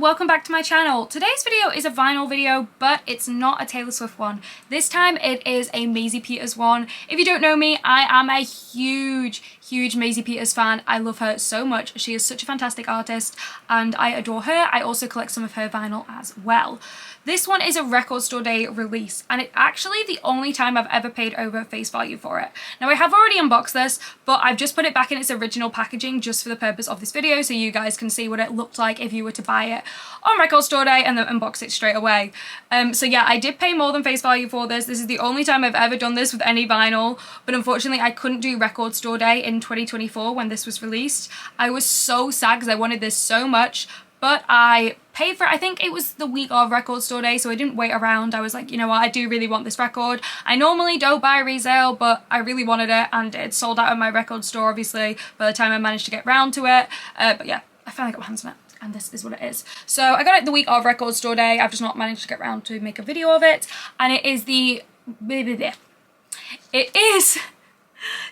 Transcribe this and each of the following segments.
welcome back to my channel. Today's video is a vinyl video, but it's not a Taylor Swift one. This time it is a Maisie Peters one. If you don't know me, I am a huge Maisie Peters fan. I love her so much. She is such a fantastic artist and I adore her. I also collect some of her vinyl as well. This one is a Record Store Day release and it's actually the only time I've ever paid over face value for it. Now I have already unboxed this, but I've just put it back in its original packaging just for the purpose of this video so you guys can see what it looked like if you were to buy it on Record Store Day and then unbox it straight away. So yeah, I did pay more than face value for this. This is the only time I've ever done this with any vinyl, but unfortunately I couldn't do Record Store Day in 2024 when this was released. I was so sad because I wanted this so much, but I paid for it. I think it was the week of Record Store Day, so I didn't wait around. I was like, you know what, I do really want this record. I normally don't buy resale, but I really wanted it, and it sold out at my record store, obviously, by the time I managed to get round to it. But yeah, I finally got my hands on it, and this is what it is. So I got it the week of Record Store Day. I've just not managed to get round to make a video of it, and it is the... It is...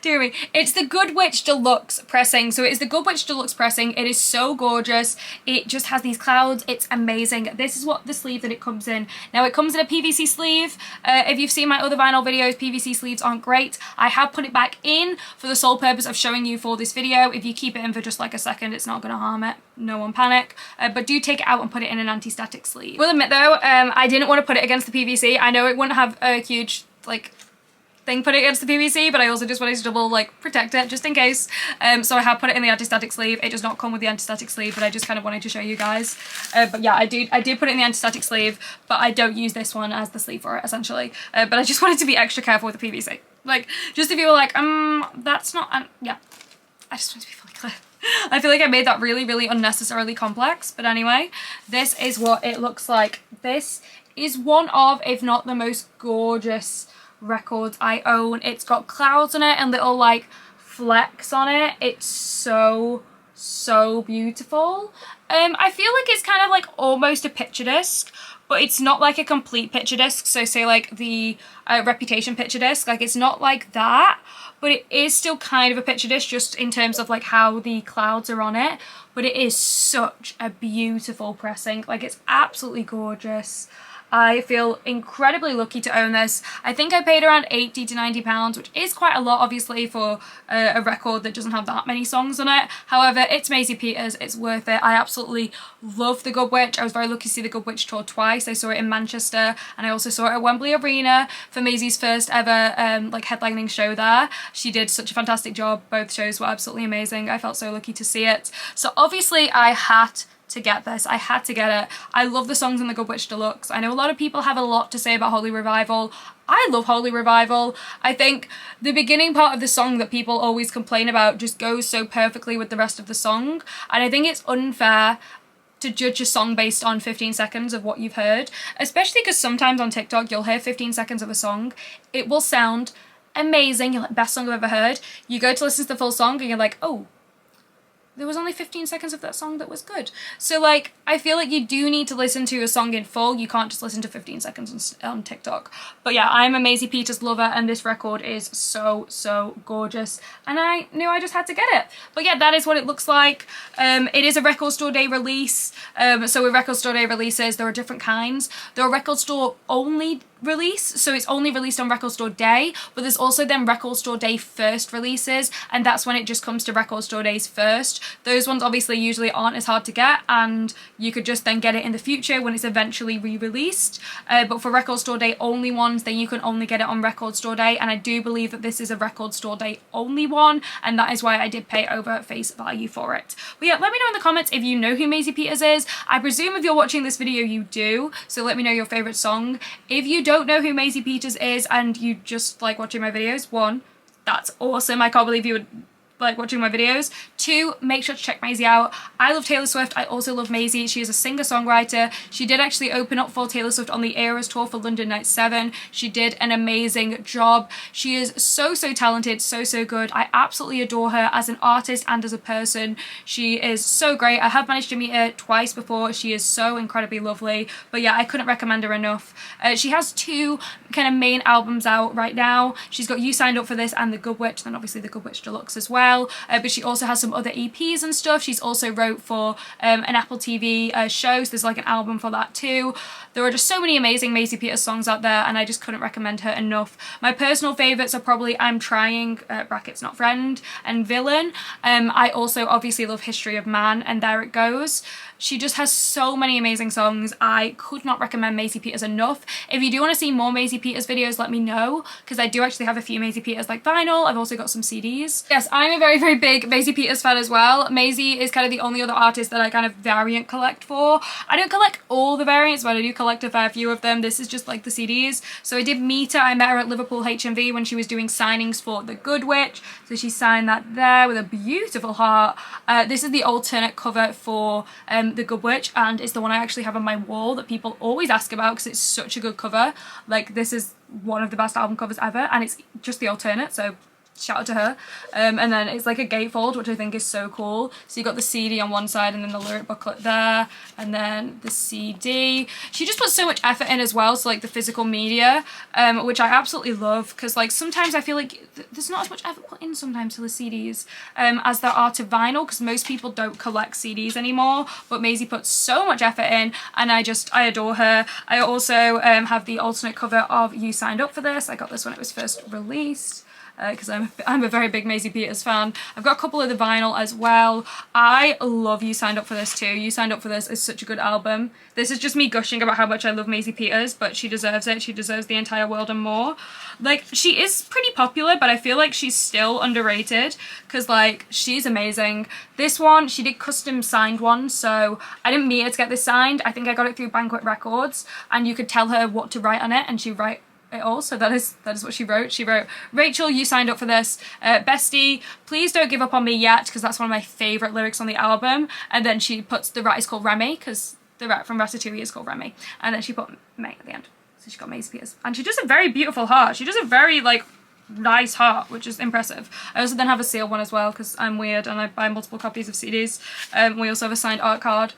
Dear me. It's the Good Witch Deluxe pressing. So it is the Good Witch Deluxe pressing. It is so gorgeous. It just has these clouds. It's amazing. This is what the sleeve that it comes in. Now it comes in a PVC sleeve. If you've seen my other vinyl videos, PVC sleeves aren't great. I have put it back in for the sole purpose of showing you for this video. If you keep it in for just like a second, it's not going to harm it. No one panic. But do take it out and put it in an anti-static sleeve. Will admit though, I didn't want to put it against the PVC. I know it wouldn't have a huge like thing put it against the PVC, but I also just wanted to double like protect it just in case. So I have put it in the anti-static sleeve. It does not come with the anti-static sleeve, but I just kind of wanted to show you guys. But yeah, I did put it in the anti-static sleeve, but I don't use this one as the sleeve for it essentially. But I just wanted to be extra careful with the PVC. Like, just if you were like, that's not, yeah, I just want to be fully clear. I feel like I made that really unnecessarily complex, but anyway, this is what it looks like. This is one of, if not the most gorgeous records I own. It's got clouds on it and little like flecks on it. It's so beautiful. I feel like it's kind of like almost a picture disc, but it's not like a complete picture disc. So say like the Reputation picture disc, like it's not like that, but it is still kind of a picture disc just in terms of like how the clouds are on it. But it is such a beautiful pressing. Like it's absolutely gorgeous. I feel incredibly lucky to own this. I think I paid around £80 to £90, which is quite a lot obviously for a record that doesn't have that many songs on it. However, it's Maisie Peters, it's worth it. I absolutely love The Good Witch. I was very lucky to see The Good Witch tour twice. I saw it in Manchester and I also saw it at Wembley Arena for Maisie's first ever like headlining show there. She did such a fantastic job. Both shows were absolutely amazing. I felt so lucky to see it. So obviously I had to get this. I had to get it. I love the songs in the Good Witch Deluxe. I know a lot of people have a lot to say about Holy Revival. I love Holy Revival. I think the beginning part of the song that people always complain about just goes so perfectly with the rest of the song, and I think it's unfair to judge a song based on 15 seconds of what you've heard, especially because sometimes on TikTok you'll hear 15 seconds of a song. It will sound amazing. You're like, best song I've ever heard. You go to listen to the full song and you're like, oh, there was only 15 seconds of that song that was good. So like, I feel like you do need to listen to a song in full. You can't just listen to 15 seconds on TikTok. But yeah, I'm a Maisie Peters lover and this record is so gorgeous. And I knew I just had to get it. But yeah, that is what it looks like. It is a Record Store Day release. So with Record Store Day releases, there are different kinds. There are Record Store only release, so it's only released on Record Store Day, but there's also then Record Store Day first releases, and that's when it just comes to Record Store Days first. Those ones obviously usually aren't as hard to get, and you could just then get it in the future when it's eventually re-released. But for Record Store Day only ones, then you can only get it on Record Store Day, and I do believe that this is a Record Store Day only one, and that is why I did pay over face value for it. But yeah, let me know in the comments if you know who Maisie Peters is. I presume if you're watching this video you do, so let me know your favourite song. If you don't know who Maisie Peters is and you just like watching my videos, one, that's awesome. I can't believe you would like watching my videos. Two, make sure to check Maisie out. I love Taylor Swift. I also love Maisie. She is a singer-songwriter. She did actually open up for Taylor Swift on the Eras tour for London Night 7. She did an amazing job. She is so talented, so good. I absolutely adore her as an artist and as a person. She is so great. I have managed to meet her twice before. She is so incredibly lovely. But yeah, I couldn't recommend her enough. She has two kind of main albums out right now. She's got You Signed Up For This and The Good Witch, then obviously The Good Witch Deluxe as well. well, but she also has some other EPs and stuff. She's also wrote for an Apple TV show, so there's like an album for that too. There are just so many amazing Maisie Peters songs out there, and I just couldn't recommend her enough. My personal favourites are probably I'm Trying, brackets not friend, and Villain. I also obviously love History of Man and There It Goes. She just has so many amazing songs. I could not recommend Maisie Peters enough. If you do want to see more Maisie Peters videos, let me know, because I do actually have a few Maisie Peters like vinyl. I've also got some CDs. Yes, I'm a very, very big Maisie Peters fan as well. Maisie is kind of the only other artist that I kind of variant collect for. I don't collect all the variants, but I do collect a fair few of them. This is just like the CDs. So I did meet her. I met her at Liverpool HMV when she was doing signings for The Good Witch. So she signed that there with a beautiful heart. This is the alternate cover for The Good Witch, and it's the one I actually have on my wall that people always ask about because it's such a good cover. Like, this is one of the best album covers ever, and it's just the alternate, so shout out to her. And then it's like a gatefold, which I think is so cool. So you got the CD on one side and then the lyric booklet there, and then the CD. She just puts so much effort in as well, so like the physical media, which I absolutely love, because like sometimes I feel like there's not as much effort put in sometimes to the CDs as there are to vinyl, because most people don't collect CDs anymore, but Maisie puts so much effort in, and I adore her. I also have the alternate cover of You Signed Up For This. I got this when it was first released, because I'm a very big Maisie Peters fan. I've got a couple of the vinyl as well. I love You Signed Up For This too. You Signed Up For This is such a good album. This is just me gushing about how much I love Maisie Peters, but she deserves it. She deserves the entire world and more. Like, she is pretty popular, but I feel like she's still underrated, because like, she's amazing. This one, she did custom signed one, so I didn't mean her to get this signed. I think I got it through Banquet Records, and you could tell her what to write on it, and she wrote it all, so that is what she wrote. She wrote, Rachel, you signed up for this. Bestie, please don't give up on me yet, because that's one of my favourite lyrics on the album. And then she puts the rat is called Remy, because the rat from Ratatouille is called Remy. And then she put May at the end. So she got Maisie Peters. And she does a very beautiful heart. She does a very, like, nice heart, which is impressive. I also then have a sealed one as well, because I'm weird and I buy multiple copies of CDs. We also have a signed art card.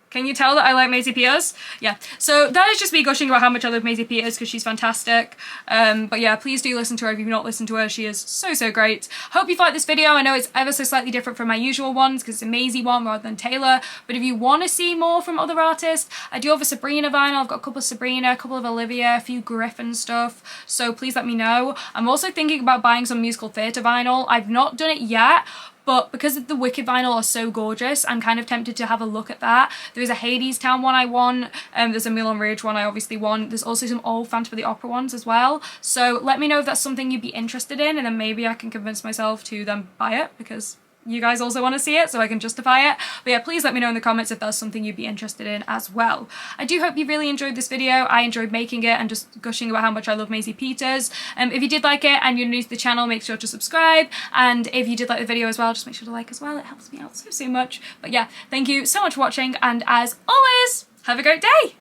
Can you tell that I like Maisie Peters? Yeah, so that is just me gushing about how much I love Maisie Peters, because she's fantastic. But yeah, please do listen to her if you've not listened to her. She is so, so great. Hope you've liked this video. I know it's ever so slightly different from my usual ones, because it's a Maisie one rather than Taylor. But if you want to see more from other artists, I do have a Sabrina vinyl. I've got a couple of Sabrina, a couple of Olivia, a few Griffin stuff. So please let me know. I'm also thinking about buying some musical theatre vinyl. I've not done it yet, but because the Wicked vinyl are so gorgeous, I'm kind of tempted to have a look at that. There's a Hadestown one I want, there's a Moulin Rouge one I obviously want, there's also some old Phantom of the Opera ones as well. So let me know if that's something you'd be interested in, and then maybe I can convince myself to then buy it, because you guys also want to see it, so I can justify it. But yeah, please let me know in the comments if that's something you'd be interested in as well. I do hope you really enjoyed this video. I enjoyed making it and just gushing about how much I love Maisie Peters. If you did like it and you're new to the channel, make sure to subscribe. And if you did like the video as well, just make sure to like as well. It helps me out so, so much. But yeah, thank you so much for watching, and as always, have a great day!